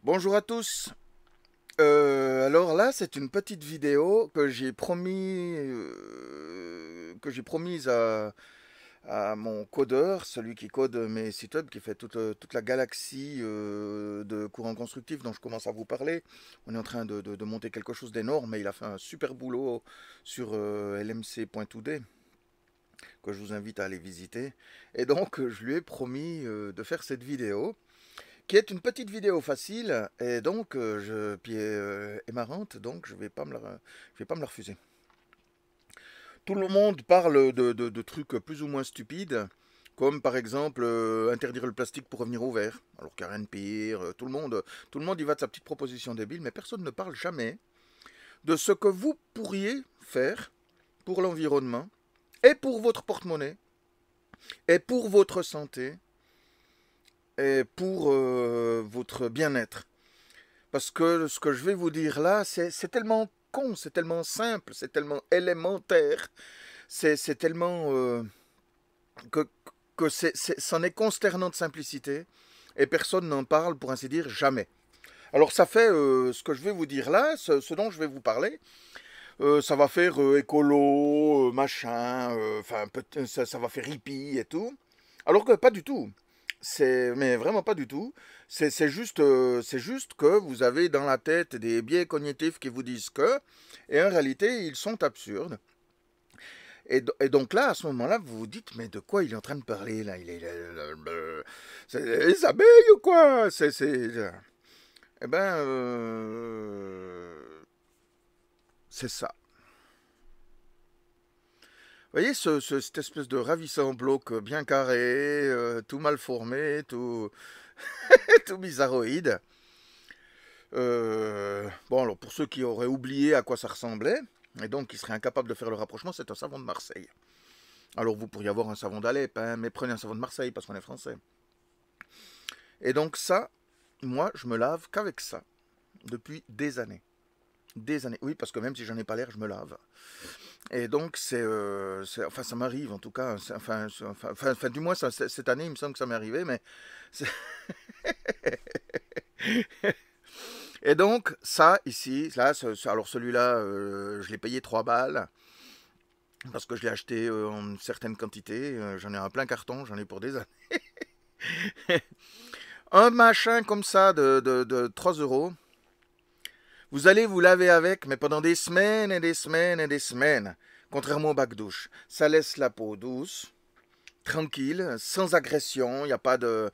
Bonjour à tous. Alors là, c'est une petite vidéo que j'ai promise à mon codeur, celui qui code mes sites web, qui fait toute la galaxie de courants constructifs dont je commence à vous parler. On est en train de monter quelque chose d'énorme et il a fait un super boulot sur lmc.today que je vous invite à aller visiter. Et donc, je lui ai promis de faire cette vidéo qui est une petite vidéo facile et donc puis est marrante, donc je vais pas me la refuser. Tout le monde parle de trucs plus ou moins stupides, comme par exemple interdire le plastique pour revenir au verre, alors qu'il n'y a rien de pire. Tout le monde y va de sa petite proposition débile, mais personne ne parle jamais de ce que vous pourriez faire pour l'environnement et pour votre porte-monnaie et pour votre santé et pour votre bien-être. Parce que ce que je vais vous dire là, c'est tellement con, c'est tellement simple, c'est tellement élémentaire, c'est tellement que, c'en est consternant de simplicité et personne n'en parle pour ainsi dire jamais. Alors ça fait ce que je vais vous dire là, ce dont je vais vous parler, ça va faire écolo, machin, enfin ça va faire hippie et tout. Alors que pas du tout. Mais vraiment pas du tout. C'est juste que vous avez dans la tête des biais cognitifs qui vous disent que, et en réalité, ils sont absurdes. Et donc là, à ce moment-là, vous vous dites, mais de quoi il est en train de parler là? C'est les abeilles ou quoi? Eh ben, c'est ça. Vous voyez cette espèce de ravissant bloc bien carré, tout mal formé, tout bizarroïde. Bon, alors pour ceux qui auraient oublié à quoi ça ressemblait, et donc qui seraient incapables de faire le rapprochement, c'est un savon de Marseille. Alors vous pourriez avoir un savon d'Alep, hein, mais prenez un savon de Marseille parce qu'on est français. Et donc ça, moi, je me lave qu'avec ça, depuis des années. Des années. Oui, parce que même si j'en ai pas l'air, je me lave. Et donc enfin, ça m'arrive en tout cas. Enfin, du moins cette année, il me semble que ça m'est arrivé, mais et donc ça ici, là, alors celui-là, je l'ai payé 3 balles parce que je l'ai acheté en une certaine quantité. J'en ai un plein carton, j'en ai pour des années. Un machin comme ça de 3 euros. Vous allez vous laver avec, mais pendant des semaines et des semaines et des semaines. Contrairement au bac douche, ça laisse la peau douce, tranquille, sans agression, y a pas de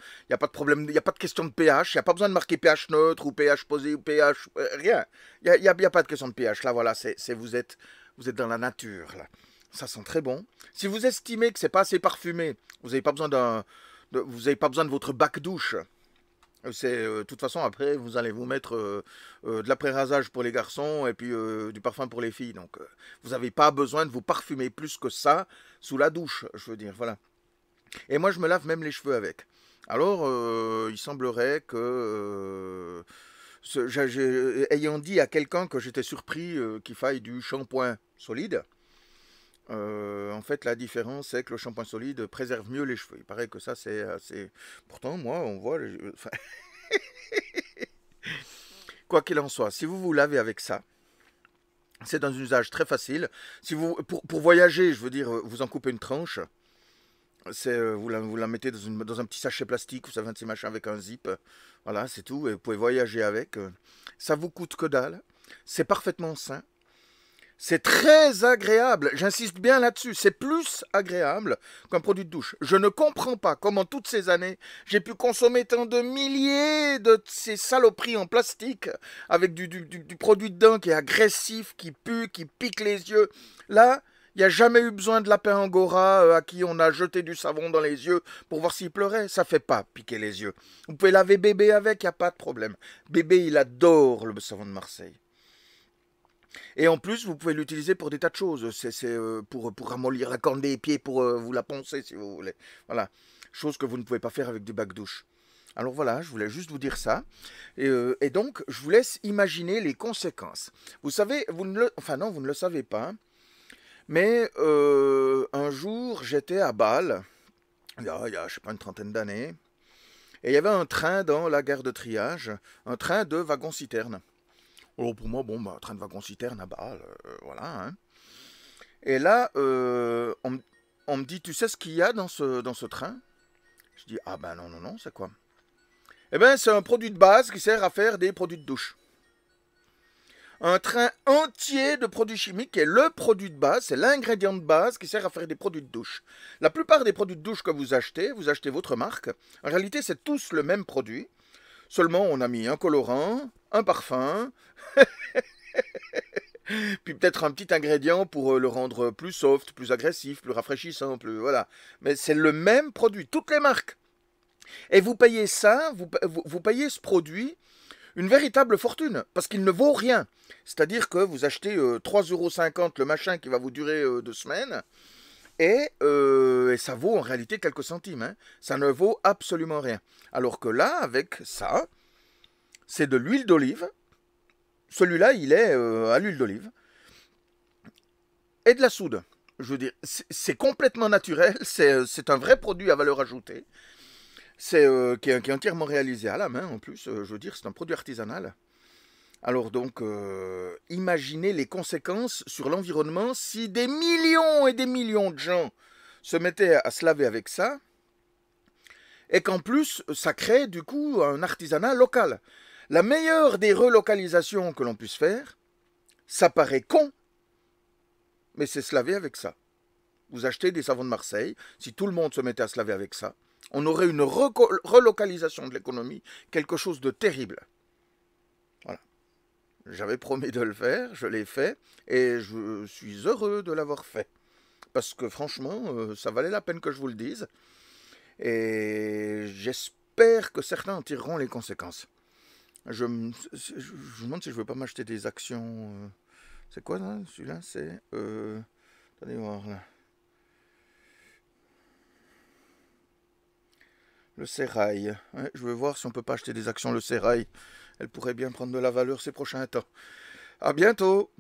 problème, il n'y a pas de question de pH, il n'y a pas besoin de marquer pH neutre ou pH posé ou pH, rien. Y a pas de question de pH, là voilà, vous êtes dans la nature, là. Ça sent très bon. Si vous estimez que c'est pas assez parfumé, vous n'avez pas besoin vous avez pas besoin de votre bac douche. De toute façon, après, vous allez vous mettre de l'après-rasage pour les garçons et puis du parfum pour les filles. Donc, vous n'avez pas besoin de vous parfumer plus que ça sous la douche, je veux dire, voilà. Et moi, je me lave même les cheveux avec. Alors, il semblerait que, ayant dit à quelqu'un que j'étais surpris qu'il faille du shampoing solide, en fait, la différence, c'est que le shampoing solide préserve mieux les cheveux. Il paraît que ça, c'est assez. Pourtant, moi, on voit. Enfin, quoi qu'il en soit, si vous vous lavez avec ça, c'est un usage très facile. Si pour voyager, je veux dire, vous en coupez une tranche. Vous la mettez dans un petit sachet plastique, vous savez, un petit machin avec un zip. Voilà, c'est tout. Et vous pouvez voyager avec. Ça vous coûte que dalle. C'est parfaitement sain. C'est très agréable. J'insiste bien là-dessus. C'est plus agréable qu'un produit de douche. Je ne comprends pas comment toutes ces années, j'ai pu consommer tant de milliers de ces saloperies en plastique avec du produit dedans qui est agressif, qui pue, qui pique les yeux. Là, il n'y a jamais eu besoin de lapin angora à qui on a jeté du savon dans les yeux pour voir s'il pleurait. Ça fait pas piquer les yeux. Vous pouvez laver bébé avec, il n'y a pas de problème. Bébé, il adore le savon de Marseille. Et en plus, vous pouvez l'utiliser pour des tas de choses. Pour ramollir la corne des pieds, pour vous la poncer si vous voulez. Voilà. Chose que vous ne pouvez pas faire avec du bac douche. Alors voilà, je voulais juste vous dire ça. Et donc, je vous laisse imaginer les conséquences. Vous savez, enfin non, vous ne le savez pas. Mais un jour, j'étais à Bâle, je sais pas, une trentaine d'années. Et il y avait un train dans la gare de triage, un train de wagon-citerne. Alors pour moi, bon, bah, train de wagon-citerne à balle, voilà, hein. Et là, on me dit, tu sais ce qu'il y a dans ce train? Je dis, ah ben non, non, non, c'est quoi? Eh ben, c'est un produit de base qui sert à faire des produits de douche. Un train entier de produits chimiques qui est le produit de base, c'est l'ingrédient de base qui sert à faire des produits de douche. La plupart des produits de douche que vous achetez votre marque. En réalité, c'est tous le même produit. Seulement, on a mis un colorant, un parfum, puis peut-être un petit ingrédient pour le rendre plus soft, plus agressif, plus rafraîchissant, plus voilà. Mais c'est le même produit, toutes les marques. Et vous payez ça, vous payez ce produit une véritable fortune, parce qu'il ne vaut rien. C'est-à-dire que vous achetez 3,50 € le machin qui va vous durer 2 semaines, et ça vaut en réalité quelques centimes, hein. Ça ne vaut absolument rien. Alors que là, avec ça, c'est de l'huile d'olive. Celui-là, il est à l'huile d'olive. Et de la soude. Je veux dire, c'est complètement naturel, c'est un vrai produit à valeur ajoutée. Qui est entièrement réalisé à la main en plus, je veux dire, c'est un produit artisanal. Alors donc, imaginez les conséquences sur l'environnement si des millions et des millions de gens se mettaient à se laver avec ça, et qu'en plus, ça crée du coup un artisanat local. La meilleure des relocalisations que l'on puisse faire, ça paraît con, mais c'est se laver avec ça. Vous achetez des savons de Marseille, si tout le monde se mettait à se laver avec ça, on aurait une relocalisation de l'économie, quelque chose de terrible. Voilà. J'avais promis de le faire, je l'ai fait, et je suis heureux de l'avoir fait. Parce que franchement, ça valait la peine que je vous le dise. Et j'espère que certains en tireront les conséquences. Je me demande si je ne veux pas m'acheter des actions. C'est quoi là? Celui-là, c'est... attendez voir là. Le sérail. Ouais, je veux voir si on peut pas acheter des actions le sérail. Elle pourrait bien prendre de la valeur ces prochains temps. À bientôt!